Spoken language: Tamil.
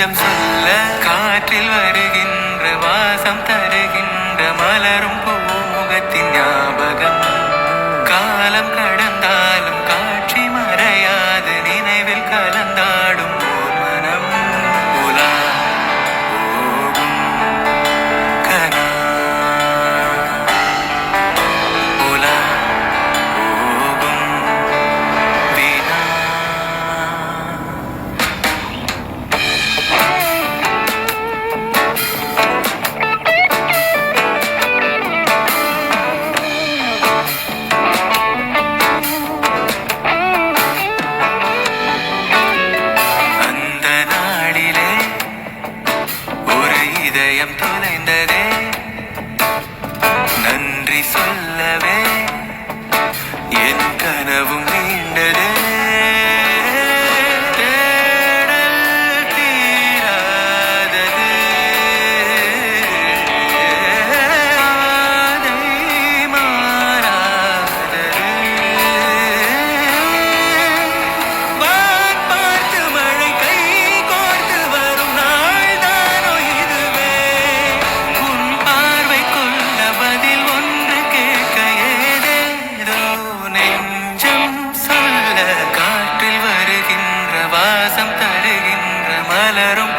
நெஞ்சம் சொல்ல காற்றில் வருகின்ற வாசம் தருகின்ற மலரும் பூமுகத்தின் ஞாபகம் காலம் கடந்தாலும் காட்சி மறையாது நினைவில் கலந்தாடும் ஓர் மனம் உலா போகும் கனா உலா போகும் வினா. அந்த நாளிலே ஒரு இதயம் தொலைந்ததே நன்றி சொல்லவே என் கனவும் நீண்டதே தேடல் தீராதது ஆதை மாறாதது வான் பார்த்து மழை கை கோர்த்து வரும் நாள் தானோ இதுவே உன் பார்வை கொண்ட பதில் ஒன்று கேட்க ஏதேதோ நெஞ்சம் சொல்ல காற்றில் வருகின்ற வாசம் தருகின்ற மலரும்